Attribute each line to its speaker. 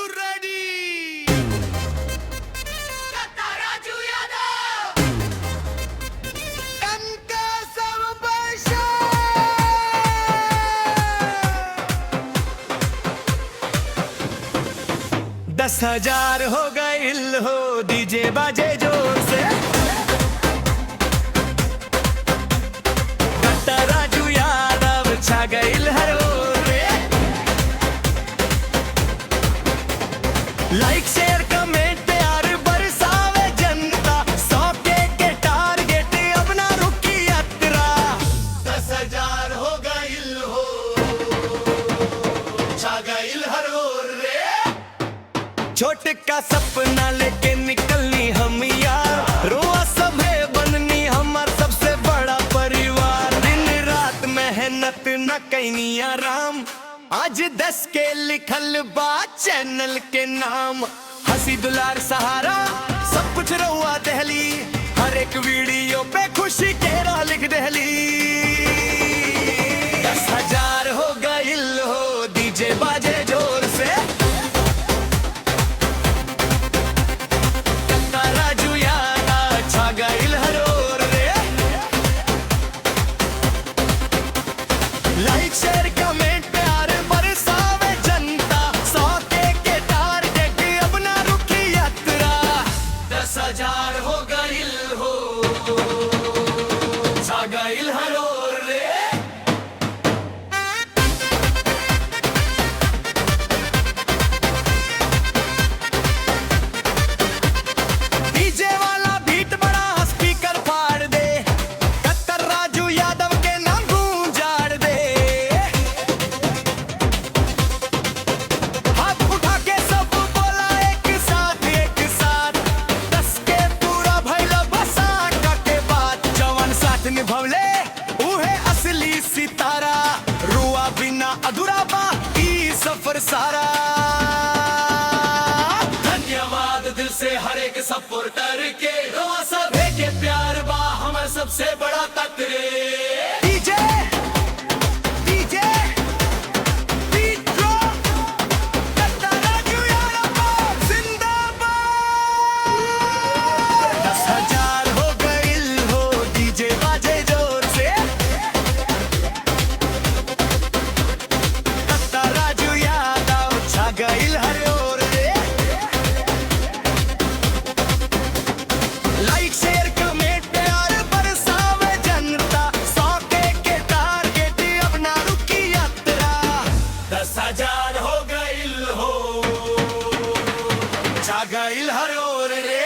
Speaker 1: you ready?
Speaker 2: Raju Yadav
Speaker 1: इनका सब पैसा 10,000 हो गए हो डीजे बाजे जोर से कट्टा राजू यादव छा गइल हर ओर रे। लाइक शेयर कमेंट प्यार बरसावे जनता 100 के टारगेट अब ना रुकी यात्रा 10,000 हो गइल हो छा गइल हर ओर रे। छोटे का सपना लेके निकलनी हम यार रोआ सभे बननी हमार सबसे बड़ा परिवार दिन रात मेहनत न कैनी आराम आज 10 के लिखल बा चैनल के नाम हंसी दुलार सहारा सब कुछ रहुआ दहली हर एक वीडियो पे खुशी केरा लिख दहली 10,000 हो गइल हो डीजे बाजे जोर से कट्टा राजू यादव छा गइल हर ओर रे। लाइक शेयर कमेंट प्यार बरसावे जनता 100 के टारगेट अब ना रुकी यात्रा 10,000 हो गइल हो छा गइल हर ओर रे। डीजे वाला बीट बड़ा स्पीकर फाड़ दे कट्टा राजू यादव के नाम गूंजाड़ दे हाथ उठा के सब बोला एक साथ 10 के पूरा भइला बसा के बाद जवान साथ निभवले उहे असली सितारा रुआ बिना अधूरा बा ई सफर सारा। धन्यवाद दिल से हर एक सपोर्टर के रोआ सभे के प्यार बा हमार सबसे बड़ा तकरे डीजे डीजे बीट ड्रॉप कट्टा राजू यादव जिंदाबाद 10,000 हो गइल हो डीजे बाजे जोर से कट्टा राजू यादव छा गइल हर ओर रे। लाइक शेयर कमेंट प्यार बरसावे जनता 100 के टारगेट अब ना रुकी यात्रा 10,000 हो गइल हो छा गइल हर ओर रे।